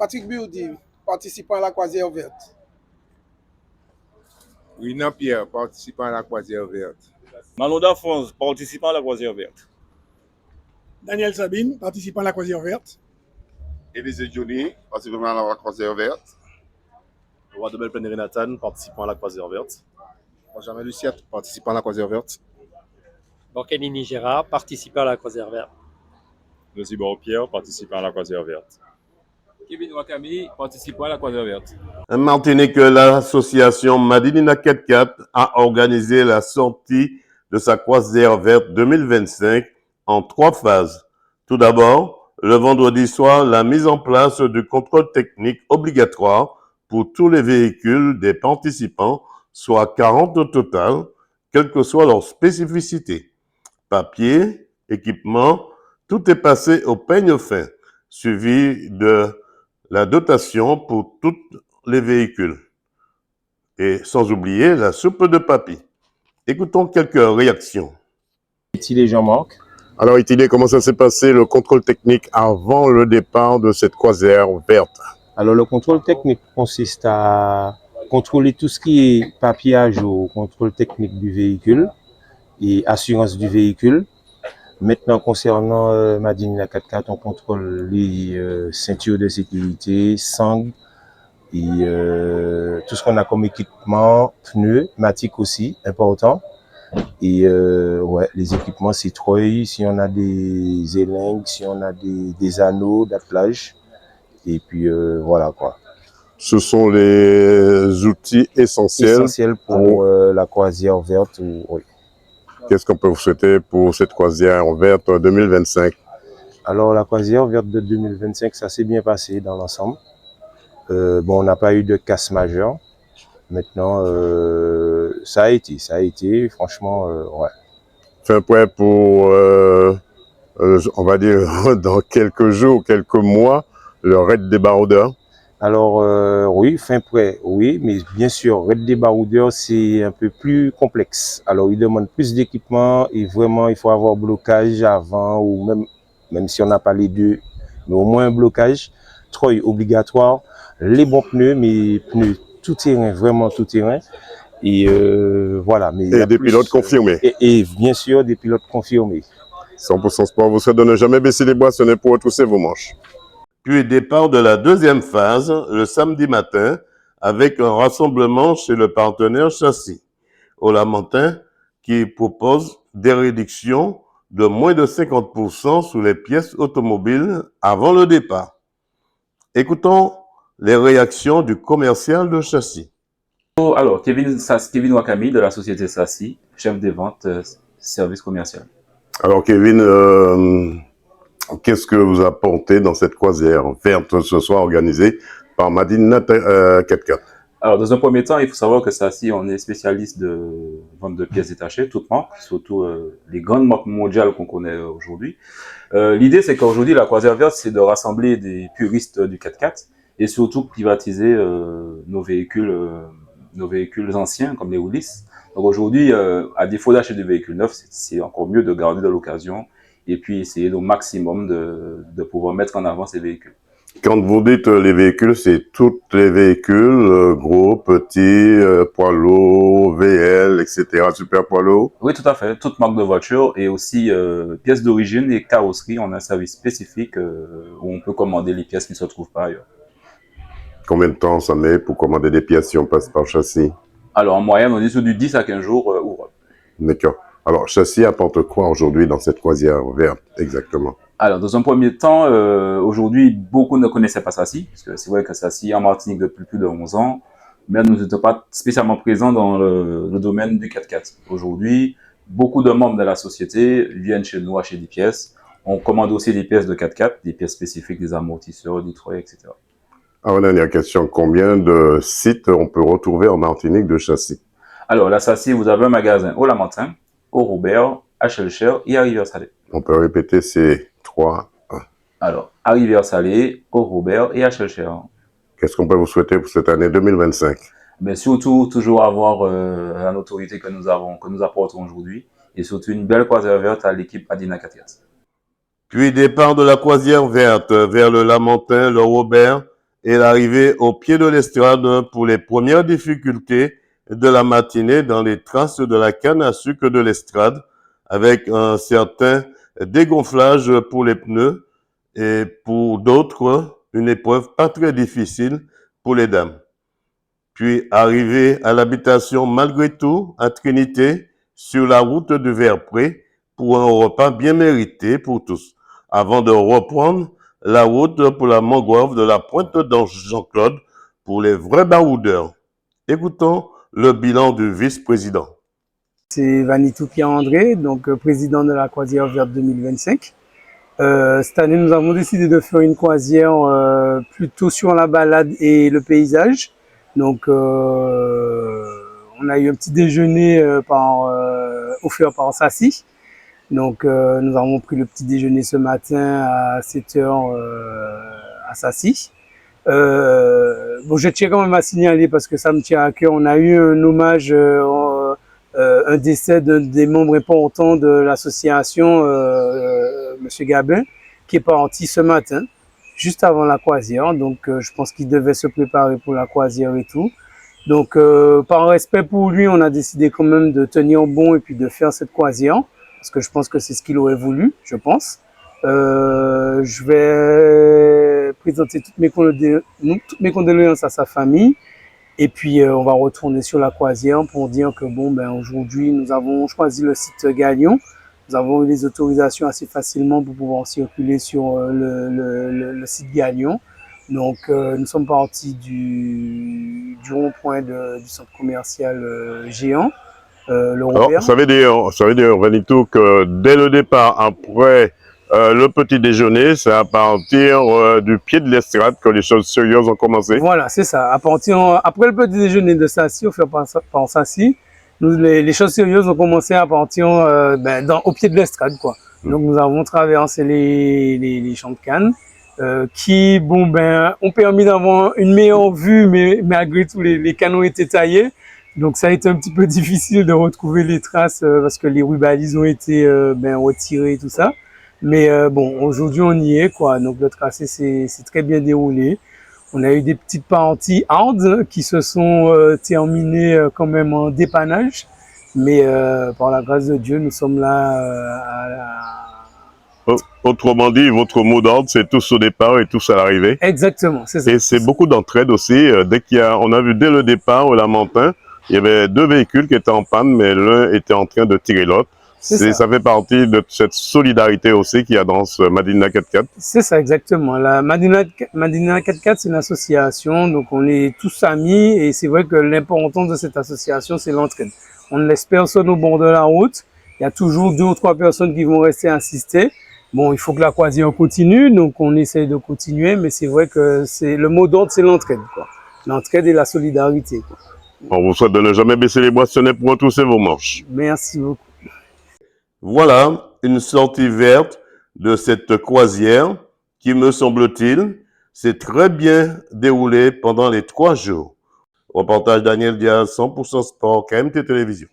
Patrick Biroudi, participant à la croisière verte. Renan Pierre, participant à la croisière verte. Manon Dafonse, participant à la croisière verte. Daniel Sabine, participant à la croisière verte. Élisée Johnny, participant à la croisière verte. Wadebel Peneri Nathan, participant à la croisière verte. Benjamin Luciette, participant à la croisière verte. Borkenini Gérard, participant à la croisière verte. Nosibor Pierre, participant à la croisière verte. Kevin Wakami, participant à la croisière verte. En Martinique, l'association Madinina 44 a organisé la sortie de sa croisière verte 2025 en 3 phases. Tout d'abord, le vendredi soir, la mise en place du contrôle technique obligatoire pour tous les véhicules des participants, soit 40 au total, quelle que soit leur spécificité. Papier, équipement, tout est passé au peigne fin, suivi de la dotation pour tous les véhicules. Et sans oublier la soupe de papy. Écoutons quelques réactions. Itilé Jean-Marc. Alors Itilé, comment ça s'est passé le contrôle technique avant le départ de cette croisière verte? Alors le contrôle technique consiste à contrôler tout ce qui est papier à jour, contrôle technique du véhicule et assurance du véhicule. Maintenant, concernant Madinina 44, on contrôle les ceintures de sécurité, sangle et tout ce qu'on a comme équipement, pneus, matic aussi, important. Et ouais, les équipements, c'est treuil, si on a des élingues, si on a des anneaux d'attelage. Et puis voilà quoi. Ce sont les outils essentiels pour la croisière verte. Oui. Qu'est-ce qu'on peut vous souhaiter pour cette croisière verte 2025? Alors la croisière verte de 2025, ça s'est bien passé dans l'ensemble. Bon, on n'a pas eu de casse majeure. Maintenant, ça a été, franchement, ouais. Fin prêt pour, on va dire, dans quelques jours, quelques mois, le raid des baroudeurs? Alors, oui, fin prêt, oui, mais bien sûr, raid des baroudeurs, c'est un peu plus complexe. Alors, il demande plus d'équipement et vraiment, il faut avoir blocage avant ou même si on n'a pas les deux, mais au moins un blocage. Treuil obligatoire, les bons pneus, mais pneus tout terrain, vraiment tout terrain. Et voilà. Mais et des pilotes confirmés. Et bien sûr, des pilotes confirmés. 100% sport, vous souhaite de ne jamais baisser les bras, ce n'est pour retrousser vos manches. Puis départ de la deuxième phase, le samedi matin, avec un rassemblement chez le partenaire Châssis, au Lamentin, qui propose des réductions de moins de 50% sur les pièces automobiles avant le départ. Écoutons les réactions du commercial de Châssis. Alors, Kevin Wakami de la société Sassi, chef des ventes, service commercial. Alors Kevin, qu'est-ce que vous apportez dans cette croisière verte ce soir organisée par Madinina 44? Alors, dans un premier temps, il faut savoir que Sassi, on est spécialiste de vente de pièces détachées, toutes marques, surtout les grandes marques mondiales qu'on connaît aujourd'hui. L'idée, c'est qu'aujourd'hui, la croisière verte, c'est de rassembler des puristes du 4x4 et surtout privatiser nos véhicules anciens, comme les Willis. Donc aujourd'hui, à défaut d'acheter des véhicules neufs, c'est encore mieux de garder de l'occasion et puis essayer au maximum de pouvoir mettre en avant ces véhicules. Quand vous dites les véhicules, c'est tous les véhicules, gros, petits, poids lourds, VL, etc., super poids lourds? Oui, tout à fait. Toute marque de voiture et aussi pièces d'origine et carrosserie. On a un service spécifique où on peut commander les pièces qui ne se trouvent pas ailleurs. Combien de temps ça met pour commander des pièces si on passe par Châssis? Alors, en moyenne, on est sur du 10 à 15 jours ouvrés. D'accord. Alors, Châssis apporte quoi aujourd'hui dans cette croisière verte, exactement? Alors, dans un premier temps, aujourd'hui, beaucoup ne connaissaient pas Sassi, parce que c'est vrai que Sassi en Martinique depuis plus de 11 ans, mais nous n'étions pas spécialement présents dans le domaine du 4x4. Aujourd'hui, beaucoup de membres de la société viennent chez nous acheter des pièces. On commande aussi des pièces de 4x4, des pièces spécifiques, des amortisseurs, des treuils, etc. Alors, dernière question, combien de sites on peut retrouver en Martinique de Châssis? Alors, la Sassi, vous avez un magasin au Lamentin, au Robert, à Chelcher et à Rivière-Salée. On peut répéter ces 3. Alors, à Rivière-Salée, au Robert et à Chelcher. Qu'est-ce qu'on peut vous souhaiter pour cette année 2025? Mais surtout, toujours avoir la notoriété que nous apportons aujourd'hui et surtout une belle croisière verte à l'équipe Madinina 44. Puis départ de la croisière verte vers le Lamentin, le Robert et l'arrivée au pied de l'estrade pour les premières difficultés de la matinée dans les traces de la canne à sucre de l'estrade, avec un certain dégonflage pour les pneus et pour d'autres, une épreuve pas très difficile pour les dames. Puis arrivé à l'habitation malgré tout à Trinité, sur la route de Verpré, pour un repas bien mérité pour tous, avant de reprendre la route pour la mangrove de la Pointe d'Ange Jean-Claude pour les vrais baroudeurs. Écoutons le bilan du vice-président. C'est Vanitou Pierre-André, donc président de la croisière verte 2025. Cette année, nous avons décidé de faire une croisière plutôt sur la balade et le paysage. Donc, on a eu un petit déjeuner offert par Sassi. Donc, nous avons pris le petit déjeuner ce matin à 7h à Sassi. Bon, je tiens quand même à signaler parce que ça me tient à cœur. On a eu un hommage, un décès d'un des membres importants de l'association, Monsieur Gabin, qui est parti ce matin, juste avant la croisière. Donc, je pense qu'il devait se préparer pour la croisière et tout. Donc, par respect pour lui, on a décidé quand même de tenir bon et puis de faire cette croisière, parce que je pense que c'est ce qu'il aurait voulu, je pense. Je vais présenter toutes mes condoléances à sa famille. Et puis, on va retourner sur la croisière pour dire que bon, ben, aujourd'hui, nous avons choisi le site Galion. Nous avons eu les autorisations assez facilement pour pouvoir circuler sur le site Galion. Donc, nous sommes partis du rond-point du centre commercial géant, le Robert. Alors, ça veut dire, Vanitou, que dès le départ, après le petit déjeuner, c'est à partir du pied de l'estrade que les choses sérieuses ont commencé. Voilà, c'est ça. Après le petit déjeuner de Sassi, offert par Sassi, les choses sérieuses ont commencé à partir au pied de l'estrade, quoi. Donc nous avons traversé les champs de canne qui, bon, ben, ont permis d'avoir une meilleure vue, mais malgré tout, les canons étaient taillés. Donc ça a été un petit peu difficile de retrouver les traces parce que les rubalises ont été retirées et tout ça. Mais bon, aujourd'hui on y est, quoi. Donc le tracé s'est très bien déroulé. On a eu des petites parties hard qui se sont terminées quand même en dépannage. Mais par la grâce de Dieu, nous sommes là Autrement dit, votre mot d'ordre, c'est tous au départ et tous à l'arrivée. Exactement, c'est ça. Et c'est beaucoup d'entraide aussi. On a vu dès le départ au Lamentin, il y avait 2 véhicules qui étaient en panne, mais l'un était en train de tirer l'autre. Ça fait partie de cette solidarité aussi qu'il y a dans ce Madina 4x4. C'est ça, exactement. La Madina 4x4, c'est une association, donc on est tous amis, et c'est vrai que l'importance de cette association, c'est l'entraide. On ne laisse personne au bord de la route. Il y a toujours 2 ou 3 personnes qui vont rester assister. Bon, il faut que la croisière continue, donc on essaye de continuer, mais c'est vrai que le mot d'ordre, c'est l'entraide, quoi. L'entraide et la solidarité, quoi. On vous souhaite de ne jamais baisser les boissonnets pour retrousser vos manches. Merci beaucoup. Voilà une sortie verte de cette croisière qui, me semble-t-il, s'est très bien déroulée pendant les 3 jours. Reportage Daniel Diaz, 100% Sport, KMT Télévision.